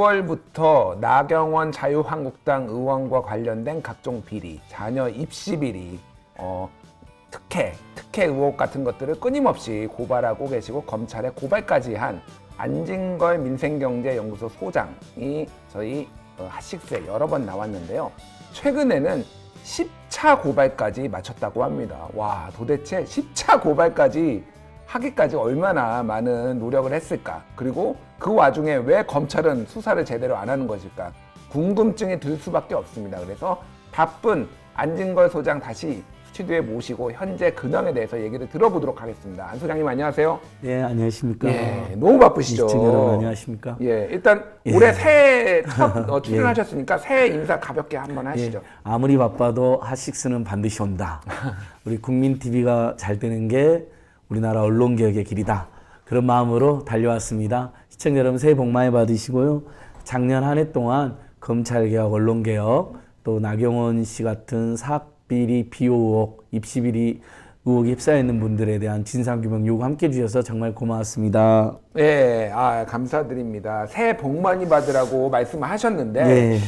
6월부터 나경원 자유한국당 의원과 관련된 각종 비리, 자녀 입시 비리, 특혜 의혹 같은 것들을 끊임없이 고발하고 계시고 검찰에 고발까지 한 안진걸 민생경제연구소 소장이 저희 핫식스에 여러 번 나왔는데요. 최근에는 10차 고발까지 마쳤다고 합니다. 와, 도대체 10차 고발까지 하기까지 얼마나 많은 노력을 했을까? 그리고 그 와중에 왜 검찰은 수사를 제대로 안 하는 것일까? 궁금증이 들 수밖에 없습니다. 그래서 바쁜 안진걸 소장 다시 스튜디오에 모시고 현재 근황에 대해서 얘기를 들어보도록 하겠습니다. 안 소장님 안녕하세요. 네, 안녕하십니까. 예, 너무 바쁘시죠. 시청자 여러분 안녕하십니까. 예, 일단 올해 새해 첫 출연하셨으니까 새해 인사 가볍게 한번 하시죠. 아무리 바빠도 핫식스는 반드시 온다. 우리 국민TV가 잘 되는 게 우리나라 언론개혁의 길이다. 그런 마음으로 달려왔습니다. 시청자 여러분 새해 복 많이 받으시고요. 작년 한 해 동안 검찰개혁, 언론개혁, 또 나경원 씨 같은 사학비리, 비호 의혹, 입시비리 의혹에 휩싸여 있는 분들에 대한 진상규명 요구 함께 해주셔서 정말 고마웠습니다. 예, 감사드립니다. 새해 복 많이 받으라고 말씀하셨는데 네.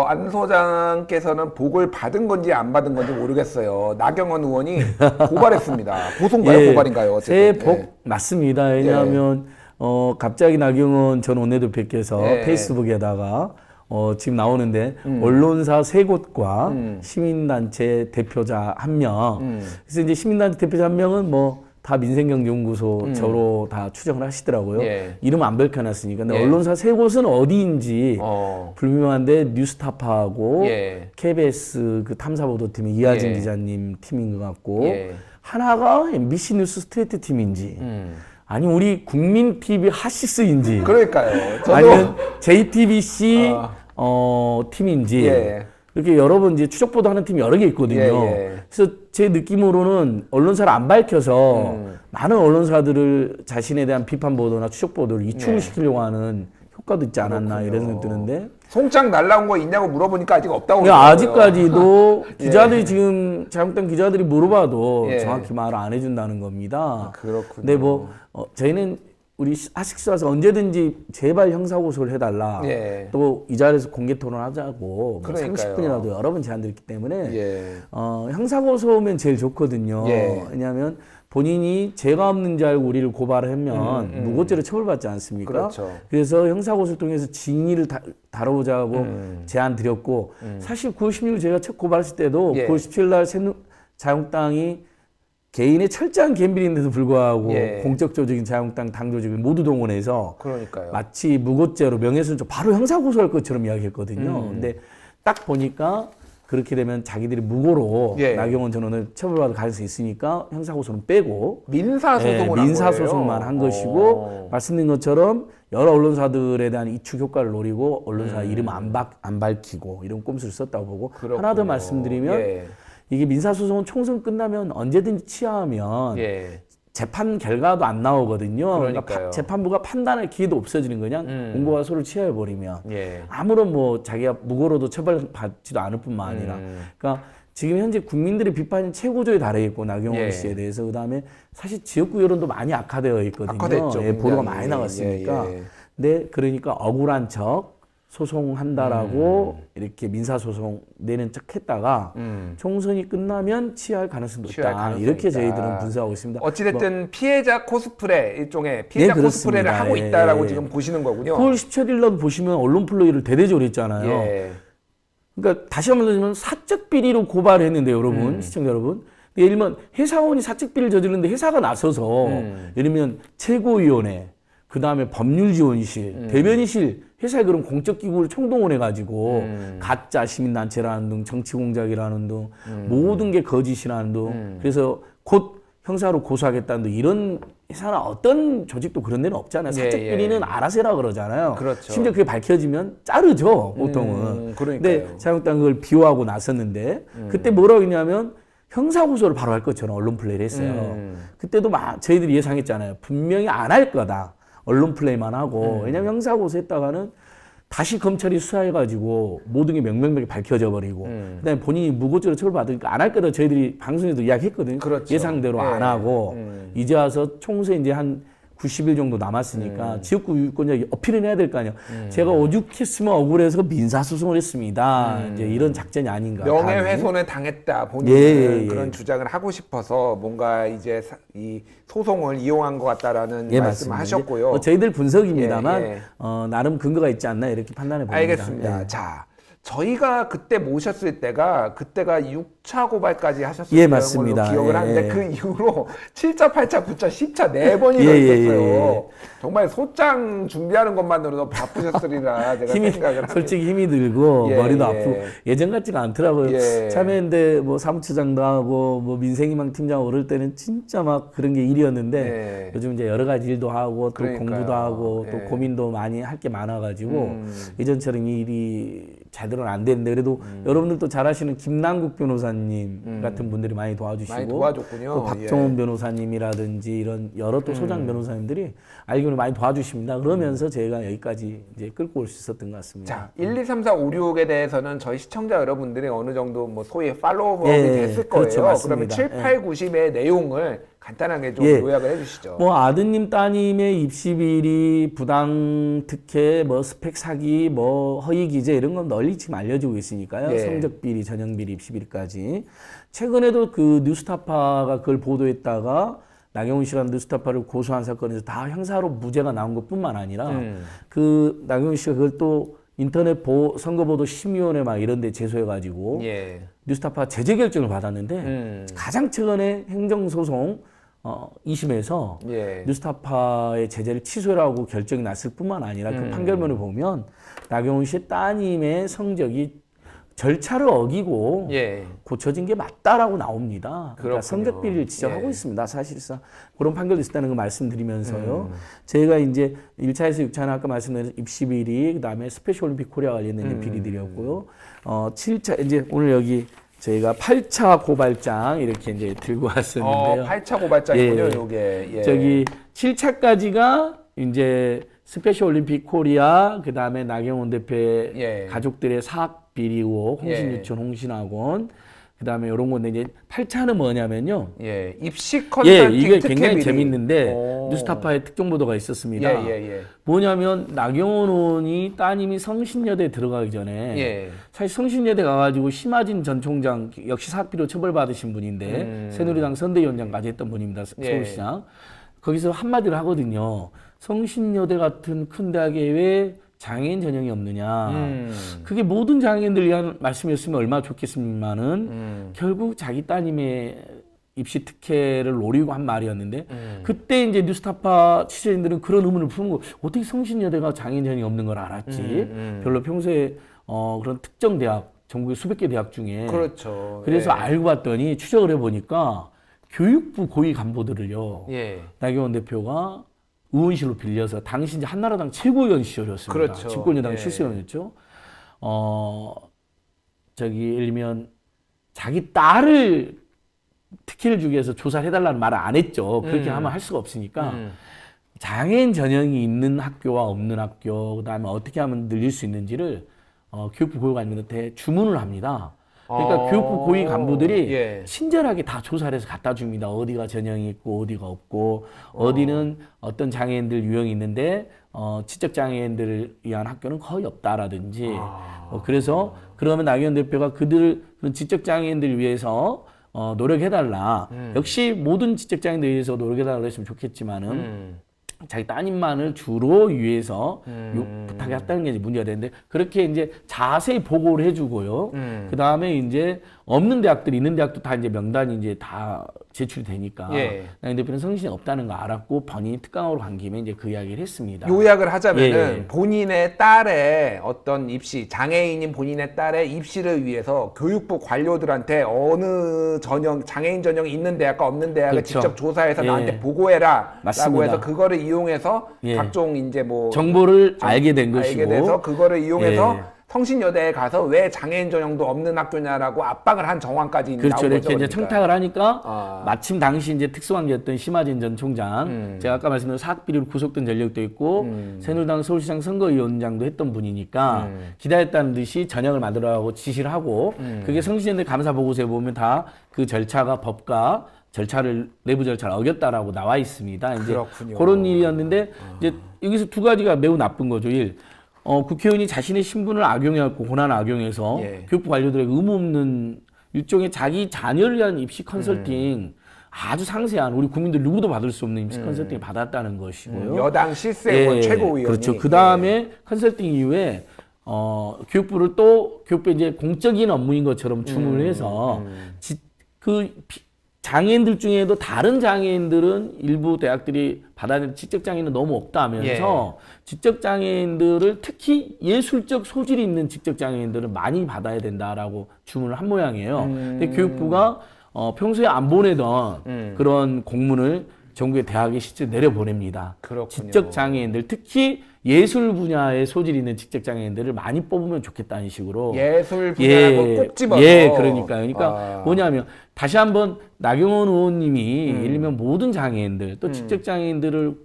안 소장께서는 복을 받은 건지 안 받은 건지 모르겠어요. 나경원 의원이 고발했습니다. 고소인가요? 고발인가요? 어쨌든. 새해 복 맞습니다. 왜냐하면 갑자기 나경원 전 원내대표께서 페이스북에다가 지금 나오는데 언론사 3곳과 시민단체 대표자 1명. 그래서 이제 시민단체 대표자 1명은 뭐 다 민생경제연구소 저로 다 추정을 하시더라고요. 이름 안 밝혀놨으니까. 근데 언론사 3곳은 어디인지 불명한데 뉴스타파하고 KBS 그 탐사보도팀의 이하진 기자님 팀인 것 같고 하나가 MBC 뉴스 스트레이트 팀인지 아니 우리 국민TV 핫식스인지 그러니까요. 저도 아니면 JTBC 팀인지 이렇게 여러 번 이제 추적 보도하는 팀이 여러 개 있거든요. 그래서 제 느낌으로는 언론사를 안 밝혀서 많은 언론사들을 자신에 대한 비판 보도나 추적 보도를 이축을 시키려고 하는 효과도 있지 않았나 이런 생각이 드는데. 송장 날라온 거 있냐고 물어보니까 아직 없다고 그러니까 아직까지도 기자들이 지금 자유한국당 기자들이 물어봐도 정확히 말을 안 해준다는 겁니다. 그렇군요. 근데 뭐 저희는 우리 핫식스 와서 언제든지 제발 형사고소를 해달라. 또 이 자리에서 공개 토론하자고 뭐 30분이라도 여러 번 제안드렸기 때문에 형사고소면 제일 좋거든요. 왜냐하면 본인이 죄가 없는 줄 알고 우리를 고발하면 무고죄로 처벌받지 않습니까? 그렇죠. 그래서 형사고소를 통해서 진위를 다뤄보자고 제안 드렸고 사실 9월 16일 제가 첫 고발했을 때도 9월 17일 날 자유한국당이 개인의 철저한 갬빌인데도 불구하고 공적 조직인 자유한국당 당 조직을 모두 동원해서 마치 무고죄로 명예훼손죄 바로 형사고소할 것처럼 이야기했거든요. 근데 딱 보니까 그렇게 되면 자기들이 무고로 나경원 전 의원을 처벌받을 가능성이 있으니까 형사고소는 빼고 민사소송만 한 것이고 말씀드린 것처럼 여러 언론사들에 대한 이축 효과를 노리고 언론사 이름 안 밝히고 이런 꼼수를 썼다고 보고 하나 더 말씀드리면 이게 민사소송은 총선 끝나면 언제든지 취하하면 재판 결과도 안 나오거든요. 그러니까 재판부가 판단할 기회도 없어지는 거냐? 공고가 소를 취하해버리면 아무런 뭐 자기가 무고로도 처벌받지도 않을 뿐만 아니라 그러니까 지금 현재 국민들의 비판이 최고조에 달해 있고 나경원 씨에 대해서 그다음에 사실 지역구 여론도 많이 악화되어 있거든요. 악화됐죠, 보도가 많이 나왔으니까. 근데 그러니까 억울한 척 소송한다라고 이렇게 민사소송 내는 척 했다가 총선이 끝나면 취할 가능성도 있다. 이렇게 저희들은 분석하고 있습니다. 어찌됐든 피해자 코스프레, 일종의 피해자 코스프레를 하고 있다라고 지금 보시는 거군요. 9월 17일날도 보시면 언론 플레이를 대대적으로 했잖아요. 그러니까 다시 한번 말하면 사적 비리로 고발했는데 여러분, 시청자 여러분. 예를 들면 회사원이 사적 비리를 저지르는데 회사가 나서서 예를 들면 최고위원회, 그 다음에 법률지원실, 대변인실, 회사에 그런 공적기구를 총동원해가지고 가짜 시민단체라는 등 정치공작이라는 등 모든 게 거짓이라는 등 그래서 곧 형사로 고소하겠다는 등 이런 회사나 어떤 조직도 그런 데는 없잖아요. 사적 비리는 알아서 해라 그러잖아요. 심지어 그게 밝혀지면 자르죠, 보통은. 근데 자유한국당 그걸 비호하고 나섰는데 그때 뭐라고 했냐면 형사고소를 바로 할 것처럼 언론 플레이를 했어요. 그때도 저희들이 예상했잖아요. 분명히 안 할 거다. 언론 플레이만 하고. 왜냐면 형사고소 했다가는 다시 검찰이 수사해가지고 모든 게 명명백이 밝혀져 버리고 그다음에 본인이 무고죄로 처벌받으니까 안 할 거다 저희들이 방송에도 이야기했거든요. 예상대로 안 하고 이제 와서 총선 이제 한 90일 정도 남았으니까 지역구 유권자 어필을 해야 될 거 아니에요. 제가 오죽했으면 억울해서 민사소송을 했습니다. 이제 이런 작전이 아닌가. 명예훼손을 당했다 본인은 그런 주장을 하고 싶어서 뭔가 이제 이 소송을 이용한 것 같다라는 말씀을 하셨고요. 저희들 분석입니다만 나름 근거가 있지 않나 이렇게 판단해 봅니다. 알겠습니다. 자, 저희가 그때 모셨을 때가 6차 고발까지 하셨었던 맞습니다. 걸로 기억을 하는데 그 이후로 7차, 8차, 9차, 10차 4번이나 있었어요. 정말 소장 준비하는 것만으로도 바쁘셨으리라 제가 생각을 합니다. 솔직히 힘이 들고 머리도 아프고 예전 같지가 않더라고요. 참여연대 뭐 사무처장도 하고 뭐 민생희망 팀장 오를 때는 진짜 막 그런 게 일이었는데 요즘 이제 여러 가지 일도 하고 또 공부도 하고 또 고민도 많이 할 게 많아가지고 예전처럼 일이 제대로는 안 되는데 그래도 여러분들도 잘 아시는 김남국 변호사님 같은 분들이 많이 도와주시고 많이 도와줬군요. 또 박정훈 변호사님이라든지 이런 여러 또 소장 변호사님들이 알기로 많이 도와주십니다. 그러면서 저희가 여기까지 이제 끌고 올 수 있었던 것 같습니다. 자, 1, 2, 3, 4, 5, 6에 대해서는 저희 시청자 여러분들이 어느 정도 뭐 소위 팔로우업이 됐을 거예요. 그렇죠, 그러면 7, 8, 90의 내용을 간단하게 좀 요약을 해주시죠. 뭐 아드님 따님의 입시 비리, 부당 특혜, 뭐 스펙 사기, 뭐 허위 기재 이런 건 널리 지금 알려지고 있으니까요. 성적 비리, 전형 비리, 입시 비리까지. 최근에도 그 뉴스타파가 그걸 보도했다가 나경원 씨가 뉴스타파를 고소한 사건에서 다 형사로 무죄가 나온 것뿐만 아니라 그 나경원 씨가 그걸 또 인터넷 선거보도 심의원회 막 이런 데 제소해가지고 뉴스타파 제재 결정을 받았는데 가장 최근에 행정소송 2심에서 뉴스타파의 제재를 취소라고 결정이 났을 뿐만 아니라 그 판결문을 보면 나경원 씨의 따님의 성적이 절차를 어기고 고쳐진 게 맞다라고 나옵니다. 그러니까 성적 비리를 지적하고 있습니다. 사실상 그런 판결도 있었다는 거 말씀드리면서요. 저희가 이제 1차에서 6차는 아까 말씀드린 입시 비리, 그다음에 스페셜 올림픽 코리아 관련된 비리들이었고요. 7차 이제 오늘 여기 저희가 8차 고발장 이렇게 이제 들고 왔었는데요. 8차 고발장이군요, 요게. 저기 7차까지가 이제 스페셜 올림픽 코리아, 그 다음에 나경원 대표의 가족들의 사학 비리 의혹, 홍신유치원, 홍신학원, 그 다음에 이런 건데 이제 8차는 뭐냐면요. 입시 컨설팅 이게 특혜 굉장히 비리. 재밌는데 뉴스타파에 특종 보도가 있었습니다. 뭐냐면 나경원 의원이 따님이 성신여대에 들어가기 전에 사실 성신여대 가가지고 심하진 전 총장 역시 사학비리로 처벌받으신 분인데 새누리당 선대위원장까지 했던 분입니다. 서울시장. 거기서 한마디를 하거든요. 성신여대 같은 큰 대학에 왜 장애인 전형이 없느냐. 그게 모든 장애인들 위한 말씀이었으면 얼마나 좋겠습니다만은 결국 자기 따님의 입시 특혜를 노리고 한 말이었는데 그때 이제 뉴스타파 취재진들은 그런 의문을 푸는 거 어떻게 성신여대가 장애인 전형이 없는 걸 알았지. 별로 평소에 그런 특정 대학 전국의 수백 개 대학 중에 그래서 알고 봤더니 추적을 해보니까 교육부 고위 간부들을요 나경원 대표가 의원실로 빌려서 당시 이제 한나라당 최고위원 시절이었습니다. 집권여당 실세위원이었죠. 예를 들면 자기 딸을 특혜를 주기 위해서 조사를 해달라는 말을 안 했죠. 그렇게 하면 할 수가 없으니까 장애인 전형이 있는 학교와 없는 학교, 그다음에 어떻게 하면 늘릴 수 있는지를 교육부 고위관님한테 주문을 합니다. 그러니까 교육부 고위 간부들이 친절하게 다 조사를 해서 갖다 줍니다. 어디가 전형이 있고 어디가 없고 어디는 어떤 장애인들 유형이 있는데 지적 장애인들을 위한 학교는 거의 없다라든지 그래서 그러면 나경원 대표가 그런 지적 장애인들을 위해서 노력해달라. 역시 모든 지적 장애인들을 위해서 노력해달라고 했으면 좋겠지만은 자기 따님만을 주로 위해서 부탁했다는 게 이제 문제가 되는데 그렇게 이제 자세히 보고를 해주고요. 그 다음에 이제 없는 대학들, 있는 대학도 다 이제 명단이 이제 다 제출이 되니까 나경원 대표는 성신이 없다는 거 알았고 본인이 특강으로 간 김에 이제 그 이야기를 했습니다. 요약을 하자면은 본인의 딸의 어떤 입시, 장애인인 본인의 딸의 입시를 위해서 교육부 관료들한테 어느 전형, 장애인 전형이 있는 대학과 없는 대학을 직접 조사해서 나한테 보고해라 라고 해서 그거를 이용해서 각종 이제 뭐 정보를 알게 된 것이고 알게 돼서 그거를 이용해서 성신여대에 가서 왜 장애인 전형도 없는 학교냐라고 압박을 한 정황까지 그렇죠. 나온 이렇게 거죠. 이제 청탁을 하니까 아. 마침 당시 이제 특수관계였던 심하진 전 총장, 제가 아까 말씀드린 사학비리로 구속된 전력도 있고 새누리당 서울시장 선거위원장도 했던 분이니까 기다렸다는 듯이 전형을 만들어라고 지시를 하고 그게 성신여대 감사 보고서에 보면 다 그 절차가 법과 절차를 내부 절차를 어겼다라고 나와 있습니다. 이제 그렇군요. 그런 일이었는데 이제 여기서 두 가지가 매우 나쁜 거죠. 국회의원이 자신의 신분을 악용해갖고 권한을 악용해서 예. 교육부 관료들에게 의무 없는 일종의 자기 자녀를 위한 입시 컨설팅 아주 상세한 우리 국민들 누구도 받을 수 없는 입시 컨설팅을 받았다는 것이고요. 여당 실세원 최고위원이 그렇죠. 그 다음에 컨설팅 이후에 교육부를 또 교육부 이제 공적인 업무인 것처럼 주문을 해서 장애인들 중에도 다른 장애인들은 일부 대학들이 받아들인 지적장애인은 너무 없다 하면서 지적장애인들을 특히 예술적 소질이 있는 지적장애인들을 많이 받아야 된다라고 주문을 한 모양이에요. 근데 교육부가 평소에 안 보내던 그런 공문을 전국의 대학에 실제 내려보냅니다. 그렇군요. 지적장애인들 특히 예술 분야에 소질이 있는 지적장애인들을 많이 뽑으면 좋겠다는 식으로 예술 분야라고 꼭 집어서 그러니까 뭐냐면 다시 한번 나경원 의원님이 예를 들면 모든 장애인들 또 지적장애인들을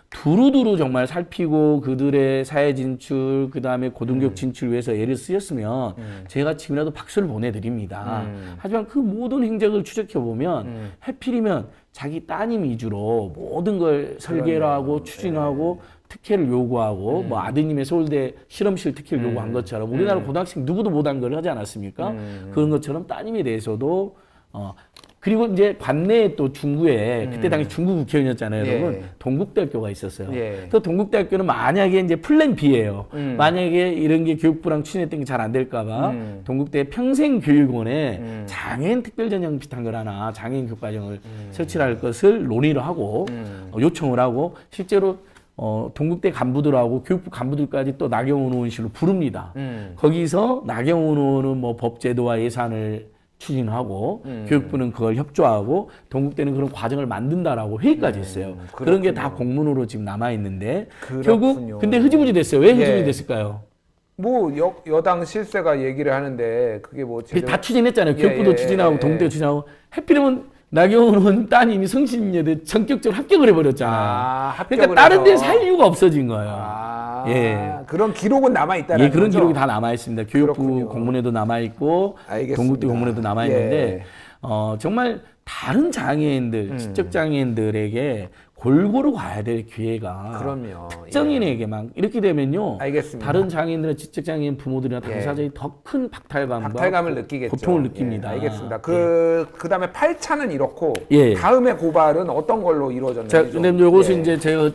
두루두루 정말 살피고 그들의 사회 진출 그다음에 고등교육 진출 위해서 애를 쓰였으면 제가 지금이라도 박수를 보내드립니다. 하지만 그 모든 행적을 추적해보면 하필이면 자기 따님 위주로 모든 걸 설계를 하고 추진하고 특혜를 요구하고 뭐 아드님의 서울대 실험실 특혜를 요구한 것처럼 우리나라 고등학생 누구도 못한 걸 하지 않았습니까? 그런 것처럼 따님에 대해서도 그리고 이제 관내에 또 중구에 그때 당시 중구 국회의원이었잖아요, 여러분. 동국대학교가 있었어요. 또 동국대학교는 만약에 이제 플랜 B예요. 만약에 이런 게 교육부랑 추진했던 게 잘 안 될까봐 동국대 평생교육원에 장애인 특별전형 비슷한 걸 하나 장애인 교과정을 설치를 할 것을 논의를 하고 요청을 하고 실제로 동국대 간부들하고 교육부 간부들까지 또 나경원 의원실로 부릅니다. 거기서 나경원 의원은 뭐 법제도와 예산을 추진하고 교육부는 그걸 협조하고 동국대는 그런 과정을 만든다라고 회의까지 했어요. 그런 게 다 공문으로 지금 남아 있는데 결국 근데 흐지부지 됐어요. 왜 흐지부지 됐을까요? 뭐 여당 실세가 얘기를 하는데 그게 뭐 다 추진했잖아요. 교육부도 추진하고 동국대도 추진하고 하필이면 나경원 의원 따님이 성신여대 전격적으로 합격을 해버렸잖아요. 그러니까 다른 데 살 이유가 없어진 거예요. 그런 기록은 남아 있다는 그런 거죠? 기록이 다 남아 있습니다. 교육부 그렇군요. 공문에도 남아 있고 동국대 공문에도 남아 있는데 정말 다른 장애인들, 지적 장애인들에게 골고루 가야 될 기회가 그럼요. 특정인에게만 이렇게 되면요. 알겠습니다. 다른 장애인들의 지적 장애인 부모들이나 당사자들이 더 큰 박탈감을 느끼겠죠. 고통을 느낍니다. 알겠습니다. 그다음에 8차는 이렇고 예. 다음에 고발은 어떤 걸로 이루어졌나요? 자, 근데 요것은 이제 제가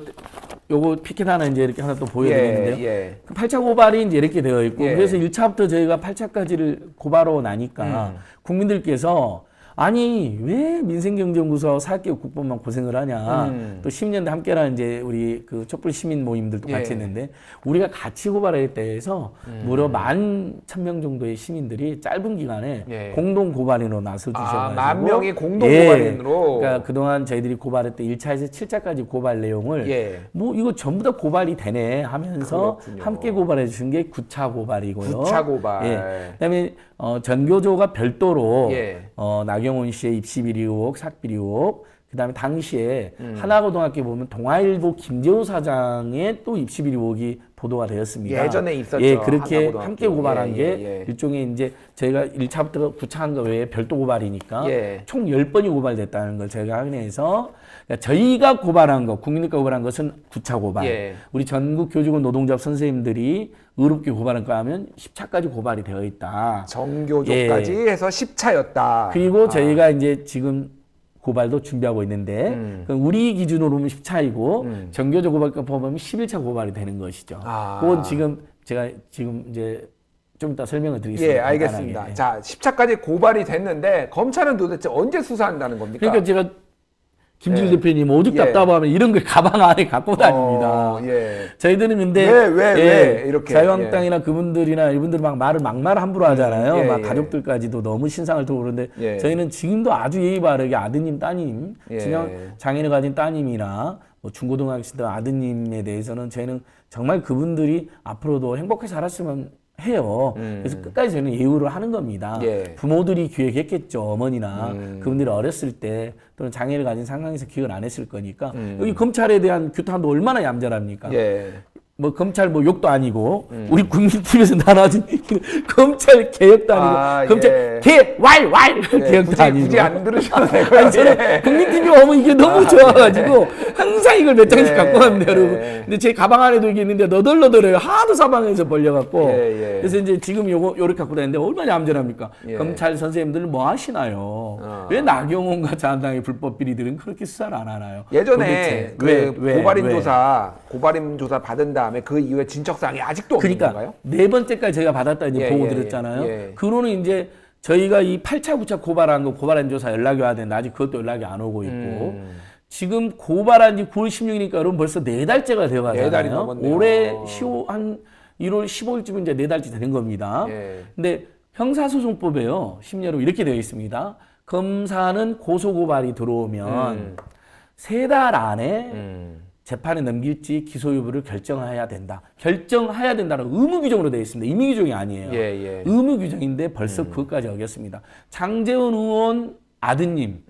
요거 피켓 하나 이제 이렇게 하나 또 보여드리는데요. 그 8차 고발이 이제 이렇게 되어 있고 그래서 1차부터 저희가 8차까지를 고발하고 나니까 국민들께서 아니 왜 민생경제연구소하고 사학교육국법만 고생을 하냐 또 10년대 함께라는 이제 우리 그 촛불 시민 모임들도 같이 했는데 우리가 같이 고발에 대해서 무려 11,000명 정도의 시민들이 짧은 기간에 공동 고발인으로 나서 주셔가지고 10,000명이 공동 고발인으로 그러니까 그동안 저희들이 고발했던 1차에서 7차까지 고발 내용을 뭐 이거 전부 다 고발이 되네 하면서 그렇군요. 함께 함께 고발해 주신 게 9차 고발이고요. 9차 고발. 그다음에 전교조가 별도로 나경원 씨의 입시 비리 의혹, 사학비리 의혹, 그다음에 당시에 하나고등학교 보면 동아일보 김재호 사장의 또 입시 비리 의혹이 보도가 되었습니다. 예전에 있었죠. 그렇게 하나고등학교. 함께 고발한 게 일종의 이제 저희가 1차부터 9차 한 거 외에 별도 고발이니까 총 10번이 고발됐다는 걸 저희가 확인해서 그러니까 저희가 고발한 거, 국민들과 고발한 것은 9차 고발. 우리 전국 교직원 노동조합 선생님들이 의롭게 고발한 거 하면 10차까지 고발이 되어 있다. 정교조까지 해서 10차였다. 그리고 저희가 이제 지금 고발도 준비하고 있는데 우리 기준으로 보면 10차이고 정교조 고발과 포함하면 11차 고발이 되는 것이죠. 그건 지금 제가 지금 이제 좀 이따 설명을 드리겠습니다. 알겠습니다. 간단하게. 자, 10차까지 고발이 됐는데 검찰은 도대체 언제 수사한다는 겁니까? 그러니까 제가 김질 대표님 오죽 답답하면 이런 걸 가방 안에 갖고 다닙니다. 저희들은 근데 왜 이렇게 자유한국당이나 그분들이나 이분들 막 말을 막말 함부로 하잖아요. 막 가족들까지도 너무 신상을 두고 그러는데 저희는 지금도 아주 예의 바르게 아드님, 따님, 장애를 가진 따님이나 뭐 중고등학생들 아드님에 대해서는 저희는 정말 그분들이 앞으로도 행복하게 살았으면 해요. 그래서 끝까지 저는 예우를 하는 겁니다. 예. 부모들이 기획했겠죠. 어머니나 그분들이 어렸을 때 또는 장애를 가진 상황에서 기획을 안 했을 거니까 여기 검찰에 대한 규탄도 얼마나 얌전합니까? 예. 뭐 검찰 뭐 욕도 아니고 우리 국민TV에서 나눠진 검찰 개혁도 아니고 검찰 개왈왈 개혁도 아니고 굳이 안 들으셔도 되고요. 아니, 저는 국민TV 오면 이게 너무 좋아가지고 항상 이걸 몇 장씩 갖고 갑니다, 여러분. 근데 제 가방 안에도 이게 있는데 너덜너덜해요. 하도 사방에서 벌려갖고. 그래서 이제 지금 요렇게 갖고 다니는데 얼마나 얌전합니까? 검찰 선생님들 뭐 하시나요? 왜 나경원과 자한당의 불법 비리들은 그렇게 수사를 안 하나요? 예전에 도대체 그 고발인 조사 받은 다음에 그 이후에 진척사항이 아직도 없는 건가요? 네 번째까지 저희가 받았다 이제 보고 드렸잖아요. 그거는 이제 저희가 이 8차, 9차 고발한 거 고발한 조사 연락이 와야 되는데 아직 그것도 연락이 안 오고 있고 지금 고발한 지 9월 16일이니까 여러분 벌써 4달째가 되어 네 달이 가잖아요. 넘었네요. 올해 한 1월 15일쯤 이제 4달째 되는 겁니다. 근데 형사소송법에요. 심리로 이렇게 되어 있습니다. 검사는 고소고발이 들어오면 3달 안에 재판에 넘길지 기소 여부를 결정해야 된다. 결정해야 된다는 의무 규정으로 되어 있습니다. 임의 규정이 아니에요. 의무 규정인데 벌써 그것까지 어겼습니다. 장제원 의원 아드님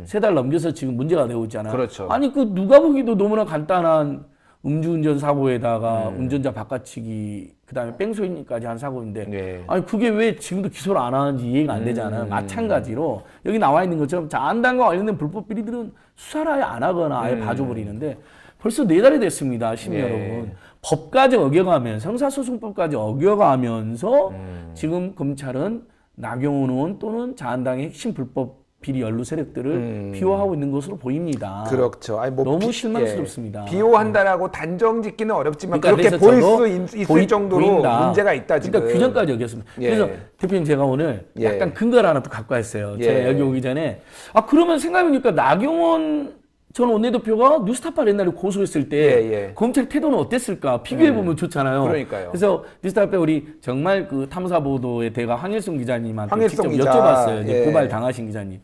3달 넘겨서 지금 문제가 되고 있잖아요. 그렇죠. 아니 그 누가 보기도 너무나 간단한 음주운전 사고에다가 운전자 바꿔치기 그다음에 뺑소니까지 한 사고인데 아니 그게 왜 지금도 기소를 안 하는지 이해가 안 되잖아요. 마찬가지로 여기 나와 있는 것처럼 자한당과 관련된 불법 비리들은 수사를 아예 안 하거나 아예 봐줘버리는데 벌써 4달이 됐습니다. 시민 여러분. 법까지 어겨가면서 형사소송법까지 어겨가면서 지금 검찰은 나경원 의원 또는 자한당의 핵심 불법 비리 연루 세력들을 비호하고 있는 것으로 보입니다. 그렇죠. 아니, 뭐 너무 실망스럽습니다. 비호한다라고 단정짓기는 어렵지만 그러니까 그렇게 보일 수 있을 정도로 보인다. 문제가 있다 지금. 그러니까 규정까지 어겼습니다. 그래서 대표님 제가 오늘 약간 근거를 하나 또 갖고 왔어요. 제가 여기 오기 전에 그러면 생각해보니까 나경원 전 원내대표가 뉴스타파를 옛날에 고소했을 때 검찰 태도는 어땠을까 비교해보면 좋잖아요. 그러니까요. 그래서 뉴스타파 우리 정말 그 탐사보도의 대가 황일성 기자님한테 황일성 직접 기자. 여쭤봤어요. 이제 고발 당하신 기자님.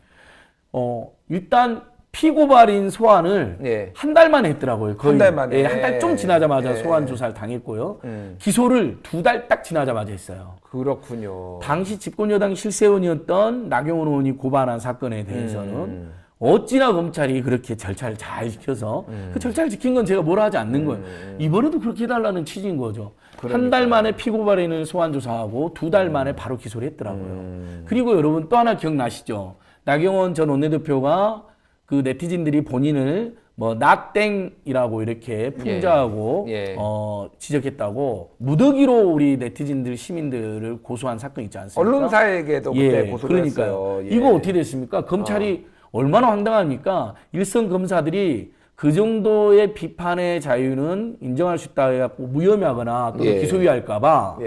일단 피고발인 소환을 한 달 만에 했더라고요. 거의 한 달 만에. 한 달 좀 지나자마자 소환 조사를 당했고요. 기소를 2달 딱 지나자마자 했어요. 그렇군요. 당시 집권여당 실세원이었던 나경원 의원이 고발한 사건에 대해서는 어찌나 검찰이 그렇게 절차를 잘 지켜서 그 절차를 지킨 건 제가 뭐라 하지 않는 거예요. 이번에도 그렇게 해달라는 취지인 거죠. 한 달 만에 피고발인을 소환 조사하고 2달 만에 바로 기소를 했더라고요. 그리고 여러분 또 하나 기억나시죠? 나경원 전 원내대표가 그 네티즌들이 본인을 뭐 낙땡이라고 이렇게 풍자하고 지적했다고 무더기로 우리 네티즌들 시민들을 고소한 사건 있지 않습니까? 언론사에게도 그때 고소를 했어요. 이거 어떻게 됐습니까? 검찰이 얼마나 황당합니까? 일선 검사들이 그 정도의 비판의 자유는 인정할 수 있다 해갖고 무혐의하거나 또 기소유예할까봐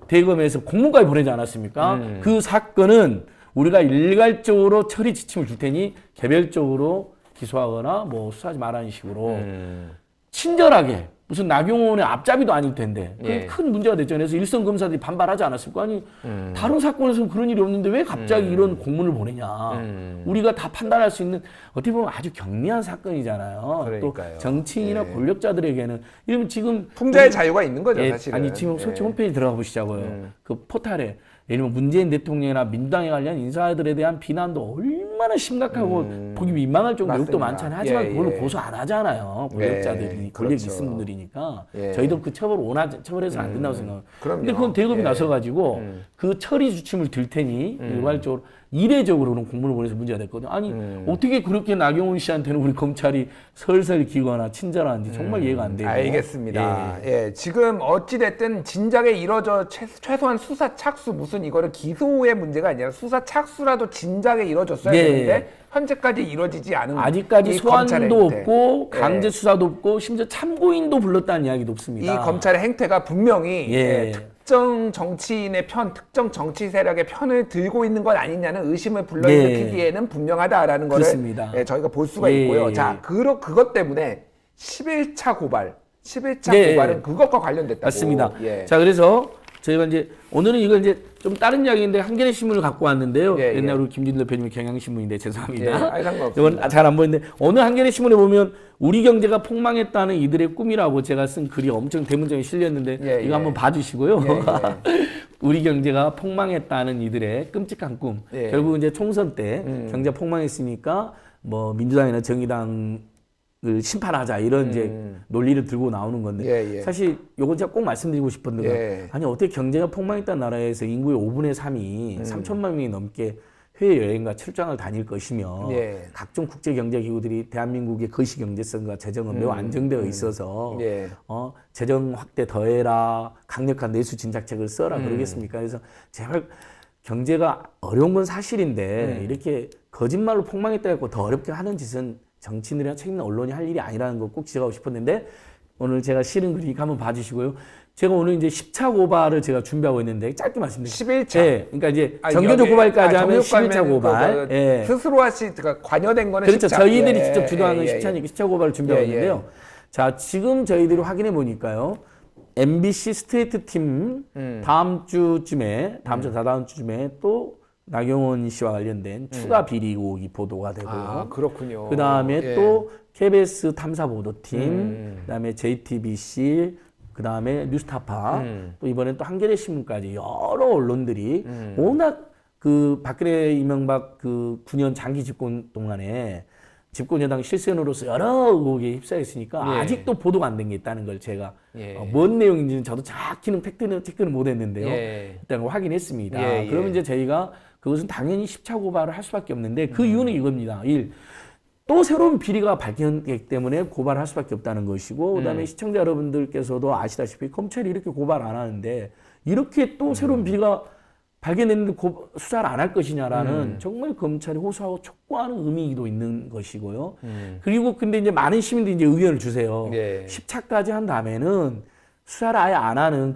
대검에서 공문까지 보내지 않았습니까? 그 사건은 우리가 일괄적으로 처리 지침을 줄 테니 개별적으로 기소하거나 뭐 수사하지 말라는 식으로 친절하게 무슨 나경원의 앞잡이도 아닐 텐데 큰 문제가 됐죠. 그래서 일선 검사들이 반발하지 않았을까? 아니 다른 사건에서는 그런 일이 없는데 왜 갑자기 이런 공문을 보내냐? 우리가 다 판단할 수 있는 어떻게 보면 아주 경미한 사건이잖아요. 그러니까요. 또 정치인이나 권력자들에게는 이러면 지금 풍자의 자유가 있는 거죠, 사실은. 아니 지금 솔직히 홈페이지 들어가 보시자고요. 그 포탈에 예를 들면 문재인 대통령이나 민주당에 관련 인사들에 대한 비난도 얼마나 심각하고 보기 민망할 정도 욕도 많잖아요. 하지만 그걸로 고소 안 하잖아요. 권력자들이 권력이 있은 분들이니까 저희도 그 처벌 처벌해서 안 된다고 생각해요. 근데 그건 대검이 나서가지고 그 처리 지침을 들 테니 일괄적으로 이례적으로는 공문을 보내서 문제가 됐거든요. 아니 어떻게 그렇게 나경원 씨한테는 우리 검찰이 설설 기거나 친절한지 정말 이해가 안 되고. 알겠습니다. 지금 어찌됐든 진작에 이뤄져 최소한 수사 착수 무슨 이거를 기소의 문제가 아니라 수사 착수라도 진작에 이뤄졌어야 되는데 현재까지 이루어지지 않은 아직까지 소환도 없고 강제 수사도 없고 심지어 참고인도 불렀다는 이야기도 없습니다. 이 검찰의 행태가 분명히 특정 정치인의 특정 정치 세력의 편을 들고 있는 것 아니냐는 의심을 불러일으키기에는 분명하다라는 거를 저희가 볼 수가 있고요. 자, 그것 때문에 11차 고발은 그것과 관련됐다고. 맞습니다. 자, 그래서 저희가 이제 오늘은 이거 이제 좀 다른 이야기인데 한겨레 신문을 갖고 왔는데요. 옛날 우리 김진 대표님이 경향신문인데 죄송합니다. 이건 잘 안 보이는데 오늘 한겨레 신문에 보면 우리 경제가 폭망했다는 이들의 꿈이라고 제가 쓴 글이 엄청 대문장에 실렸는데 이거 한번 봐주시고요. 우리 경제가 폭망했다는 이들의 끔찍한 꿈. 예. 결국 이제 총선 때 경제가 폭망했으니까 뭐 민주당이나 정의당을 심판하자 이런 이제 논리를 들고 나오는 건데 예, 예. 사실 요건 제가 꼭 말씀드리고 싶은 데가 예. 아니 어떻게 경제가 폭망했다는 나라에서 인구의 5분의 3이 3천만 명이 넘게 해외 여행과 출장을 다닐 것이며 예. 각종 국제 경제 기구들이 대한민국의 거시 경제성과 재정은 매우 안정되어 있어서 예. 재정 확대 더해라 강력한 내수 진작책을 써라 그러겠습니까? 그래서 제발 경제가 어려운 건 사실인데 이렇게 거짓말로 폭망했다 해고 더 어렵게 하는 짓은 정치인들이나 책임있는 언론이 할 일이 아니라는 거 꼭 지적하고 싶었는데 오늘 제가 실은 그리니까 한번 봐주시고요. 제가 오늘 이제 10차 고발을 제가 준비하고 있는데 짧게 말씀드릴게요. 11차. 네, 그러니까 이제 정교조 고발까지 하면 11차 고발. 예. 스스로 그러니까 관여된 거는 그렇죠. 10차. 저희들이 예, 직접 주도하는 예, 예, 10차니까 10차 고발을 준비하고 있는데요. 자, 지금 저희들이 확인해 보니까요. MBC 스트레이트 팀 다음 주쯤에 다다음 주쯤에 또 나경원 씨와 관련된 추가 비리 의혹이 보도가 되고요. 아, 그렇군요. 그다음에 또 KBS 탐사 보도팀, 그다음에 JTBC, 그다음에 뉴스타파, 또 이번엔 또 한겨레 신문까지 여러 언론들이 워낙 그 박근혜 이명박 그 9년 장기 집권 동안에 집권 여당 실세노로서 여러 의혹에 휩싸였으니까 예. 아직도 보도가 안 된 게 있다는 걸 제가 예. 뭔 내용인지는 저도 정확히는 체크는 못 했는데요. 예. 일단 확인했습니다. 예, 예. 그러면 이제 저희가 그것은 당연히 10차 고발을 할 수밖에 없는데 그 이유는 이겁니다. 또 새로운 비리가 발견되기 때문에 고발을 할 수밖에 없다는 것이고 그다음에 시청자 여러분들께서도 아시다시피 검찰이 이렇게 고발 안 하는데 이렇게 또 새로운 비리가 발견됐는데 수사를 안 할 것이냐라는 정말 검찰이 호소하고 촉구하는 의미도 있는 것이고요. 그리고 근데 이제 많은 시민들이 이제 의견을 주세요. 예. 10차까지 한 다음에는 수사를 아예 안 하는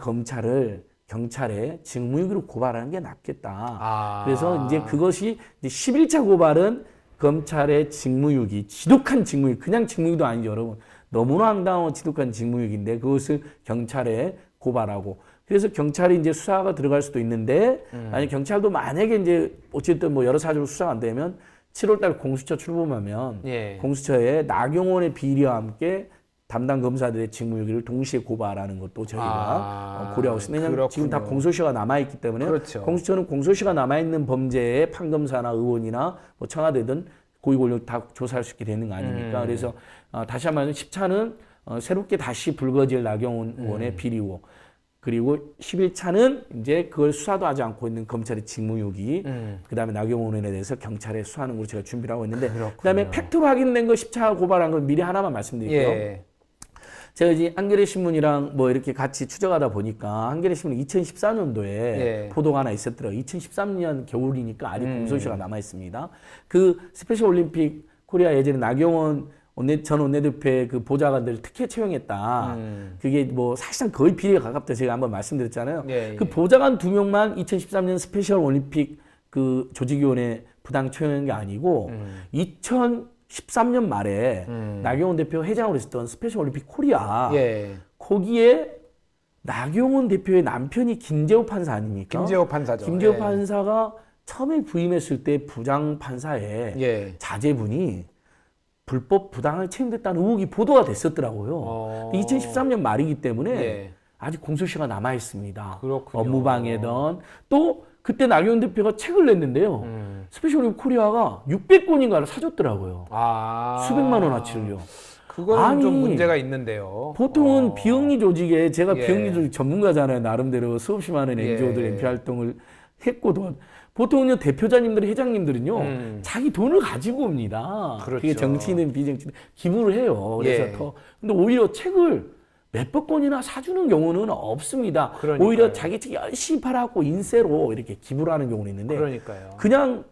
경찰에 직무유기로 고발하는 게 낫겠다. 아. 그래서 이제 그것이 이제 11차 고발은 검찰의 직무유기, 지독한 직무유기, 그냥 직무유기도 아니죠, 여러분. 너무나 황당하고 지독한 직무유기인데 그것을 경찰에 고발하고 그래서 경찰이 이제 수사가 들어갈 수도 있는데 아니 경찰도 만약에 이제 어쨌든 뭐 여러 사정으로 수사가 안 되면 7월달 공수처 출범하면 예. 공수처에 나경원의 비리와 함께 담당 검사들의 직무유기를 동시에 고발하는 것도 저희가 고려하고 있습니다. 왜냐하면 지금 다 공소시효가 남아있기 때문에 그렇죠. 공수처는 공소시효가 남아있는 범죄에 판검사나 의원이나 뭐 청와대든 고위권력 다 조사할 수 있게 되는 거 아닙니까? 그래서 다시 한번 10차는 새롭게 다시 불거질 나경원 의원의 비리 의혹 그리고 11차는 이제 그걸 수사도 하지 않고 있는 검찰의 직무유기, 그다음에 나경원 의원에 대해서 경찰에 수사하는 걸로 제가 준비를 하고 있는데, 그다음에 팩트로 확인된 거 10차 고발한 걸 미리 하나만 말씀드릴게요. 예. 제가 이제 한겨레 신문이랑 뭐 이렇게 같이 추적하다 보니까 한겨레 신문 2014년도에 예. 보도가 하나 있었더라고요. 2013년 겨울이니까 아직 공소시효가 남아 있습니다. 그 스페셜 올림픽 코리아 예전에 나경원 전 원내대표의 그 보좌관들을 특혜 채용했다. 그게 뭐 사실상 거의 비리에 가깝다 제가 한번 말씀드렸잖아요. 예, 예. 그 보좌관 2명만 2013년 스페셜 올림픽 그 조직위원회 부당 채용한 게 아니고 2013년 말에 나경원 대표 회장으로 있었던 스페셜 올림픽 코리아 예. 거기에 나경원 대표의 남편이 김재호 판사 아닙니까? 김재호 판사죠. 김재호 예. 판사가 처음에 부임했을 때 부장 판사의 예. 자제분이 불법 부당을 채용됐다는 의혹이 보도가 됐었더라고요. 2013년 말이기 때문에 예. 아직 공소시효가 남아 있습니다. 그렇군요. 업무방해든 또 그때 나경원 대표가 책을 냈는데요. 스페셜 올림픽 코리아가 600권인가를 사줬더라고요. 아. 수백만 원어치를요. 그거는 아니, 좀 문제가 있는데요. 보통은 비영리 조직에 제가 예. 비영리 조직 전문가잖아요. 나름대로 수없이 많은 NGO들 예. MP 활동을 했고도 보통은요 대표자님들 회장님들은요 자기 돈을 가지고 옵니다. 그렇죠. 그게 정치인은 비정치인 기부를 해요. 그래서 예. 근데 오히려 책을 몇백 권이나 사주는 경우는 없습니다. 그러니까요. 오히려 자기 책 열심히 팔아갖고 인세로 이렇게 기부를 하는 경우는 있는데 그러니까요. 그냥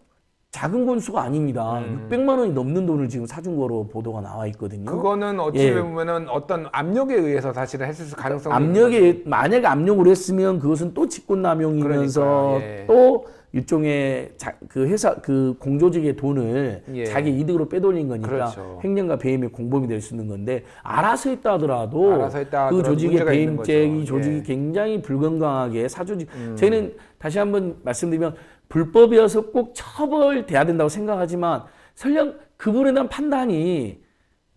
작은 건수가 아닙니다. 600만 원이 넘는 돈을 지금 사준 거로 보도가 나와 있거든요. 그거는 어찌 예. 보면은 어떤 압력에 의해서 사실은 했을 가능성이 압력에 만약에 압력을 했으면 그것은 또 직권남용이면서 그러니까, 예. 또 일종의 그 회사 그 공조직의 돈을 예. 자기 이득으로 빼돌린 거니까 그렇죠. 횡령과 배임의 공범이 될 수 있는 건데 알아서 했다 하더라도 알아서 했다 그 하더라도 조직의 문제가 있는 배임죄 거죠. 이 조직이 예. 굉장히 불건강하게 사조직 저희는 다시 한번 말씀드리면 불법이어서 꼭 처벌돼야 된다고 생각하지만 설령 그분에 대한 판단이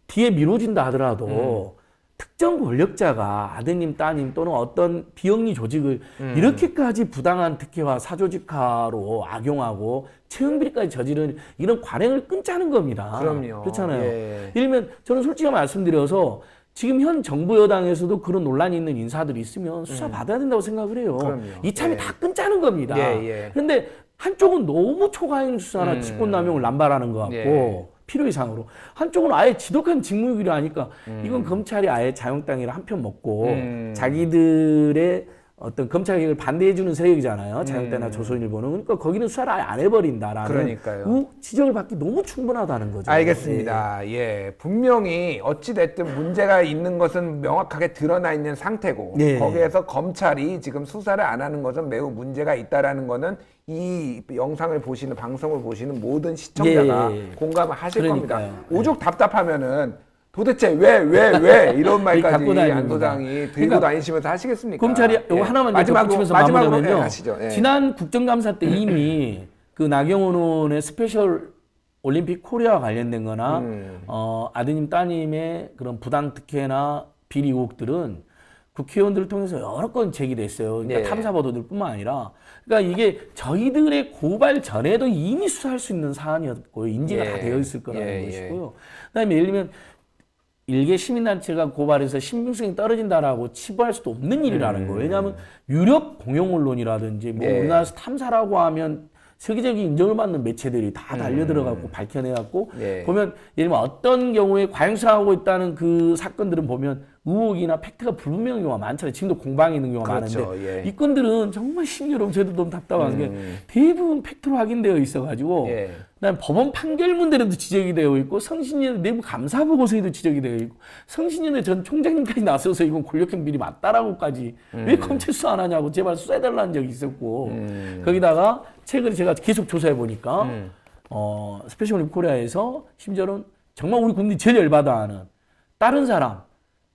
뒤에 미뤄진다 하더라도 특정 권력자가 아드님, 따님 또는 어떤 비영리 조직을 이렇게까지 부당한 특혜와 사조직화로 악용하고 채용비리까지 저지른 이런 관행을 끊자는 겁니다. 그럼요. 그렇잖아요. 예. 예를 들면 저는 솔직히 말씀드려서 지금 현 정부 여당에서도 그런 논란이 있는 인사들이 있으면 수사 받아야 된다고 생각을 해요. 그럼요. 이참에 예. 다 끊자는 겁니다. 예. 그런데 한쪽은 너무 초과행 수사나 직권남용을 남발하는 것 같고 예. 필요 이상으로 한쪽은 아예 지독한 직무유기를 하니까 이건 검찰이 아예 자영당이라 한 편 먹고 자기들의 어떤 검찰개혁을 반대해주는 세력이잖아요. 자영당이나 조선일보는. 그러니까 거기는 수사를 아예 안 해버린다라는 그러니까요. 지적을 받기 너무 충분하다는 거죠. 알겠습니다. 예. 분명히 어찌됐든 문제가 있는 것은 명확하게 드러나 있는 상태고 예. 거기에서 검찰이 지금 수사를 안 하는 것은 매우 문제가 있다라는 거는 이 영상을 보시는 방송을 보시는 모든 시청자가 예. 공감을 하실 그러니까요. 겁니다. 오죽 답답하면은 도대체 왜 이런 말까지 갖고 다닙니다. 안 소장이 들고 그러니까 다니시면서 하시겠습니까? 검찰이 이거 예. 하나만 마지막으로 덧붙이면서 마지막으로 마무리하면요. 하시죠. 예. 지난 국정감사 때 이미 그 나경원 의원의 스페셜 올림픽 코리아와 관련된 거나 아드님 따님의 그런 부당 특혜나 비리 의혹들은 국회의원들을 통해서 여러 건 제기됐어요. 그러니까 예. 탐사 보도들뿐만 아니라 그러니까 이게 저희들의 고발 전에도 이미 수사할 수 있는 사안이었고 인지가 예. 다 되어 있을 거라는 예. 것이고요. 그다음에 예를 들면 일개 시민단체가 고발해서 신빙성이 떨어진다라고 치부할 수도 없는 일이라는 거예요. 왜냐하면 유력 공영 언론이라든지 뭐 예. 우리나라에서 탐사라고 하면 세계적인 인정을 받는 매체들이 다 달려들어갖고 밝혀내갖고 예. 보면 예를 들면 어떤 경우에 과잉수사하고 있다는 그 사건들은 보면 의혹이나 팩트가 불분명한 경우가 많잖아요. 지금도 공방에 있는 경우가 그렇죠. 많은데 예. 이 건들은 정말 신기하고 저도 너무 답답한 게 대부분 팩트로 확인되어 있어가지고 예. 그다음에 법원 판결문들에도 지적이 되어 있고 성신위원 내부 감사 보고서에도 지적이 되어 있고 성신위원회 전 총장님까지 나서서 이건 권력형 비리 맞다라고까지 왜 검찰 수사 안 하냐고 제발 수사해달라는 적이 있었고 거기다가 최근에 제가 계속 조사해 보니까 스페셜 올림픽 코리아에서 심지어는 정말 우리 국민이 제일 열받아하는 다른 사람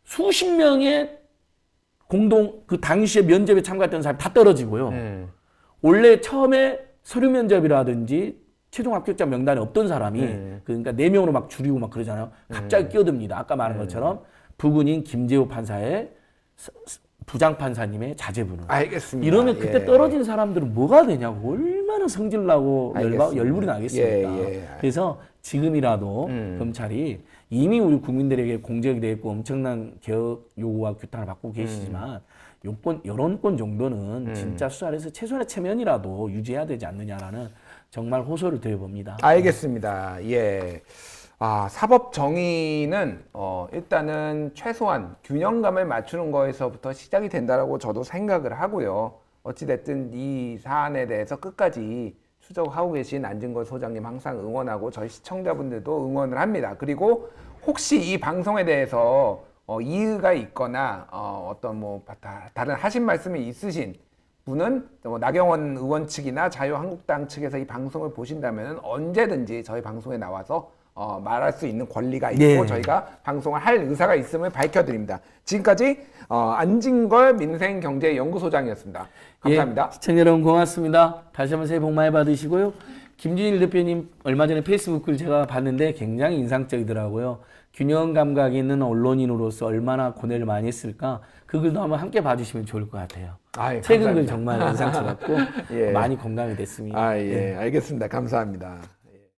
수십 명의 공동 그 당시에 면접에 참가했던 사람이 다 떨어지고요. 원래 처음에 서류 면접이라든지 최종 합격자 명단에 없던 사람이 그러니까 4명으로 막 줄이고 막 그러잖아요. 갑자기 끼어듭니다. 아까 말한 것처럼 부군인 김재호 판사의 부장 판사님의 자제분을. 알겠습니다. 이러면 그때 예. 떨어진 사람들은 뭐가 되냐고 얼마나 성질나고 알겠습니다. 열불이 나겠습니까. 예. 그래서 지금이라도 검찰이 이미 우리 국민들에게 공적이 되었고 엄청난 개혁 요구와 규탄을 받고 계시지만 여론권 정도는 진짜 수사를 해서 최소한의 체면이라도 유지해야 되지 않느냐라는 정말 호소를 드려봅니다. 알겠습니다. 예. 사법 정의는 일단은 최소한 균형감을 맞추는 거에서부터 시작이 된다라고 저도 생각을 하고요. 어찌됐든 이 사안에 대해서 끝까지 추적하고 계신 안진걸 소장님 항상 응원하고 저희 시청자분들도 응원을 합니다. 그리고 혹시 이 방송에 대해서 이의가 있거나 어떤 뭐 다른 하신 말씀이 있으신 분은 나경원 의원 측이나 자유한국당 측에서 이 방송을 보신다면 언제든지 저희 방송에 나와서 말할 수 있는 권리가 있고 네. 저희가 방송을 할 의사가 있음을 밝혀드립니다. 지금까지 안진걸 민생경제연구소장이었습니다. 감사합니다. 예, 시청자 여러분 고맙습니다. 다시 한번 새해 복 많이 받으시고요. 김준일 대표님 얼마 전에 페이스북을 제가 봤는데 굉장히 인상적이더라고요. 균형 감각이 있는 언론인으로서 얼마나 고뇌를 많이 했을까 그 글도 한번 함께 봐주시면 좋을 것 같아요. 최근 글 정말 인상적이었고 예. 많이 공감이 됐습니다. 알겠습니다. 감사합니다.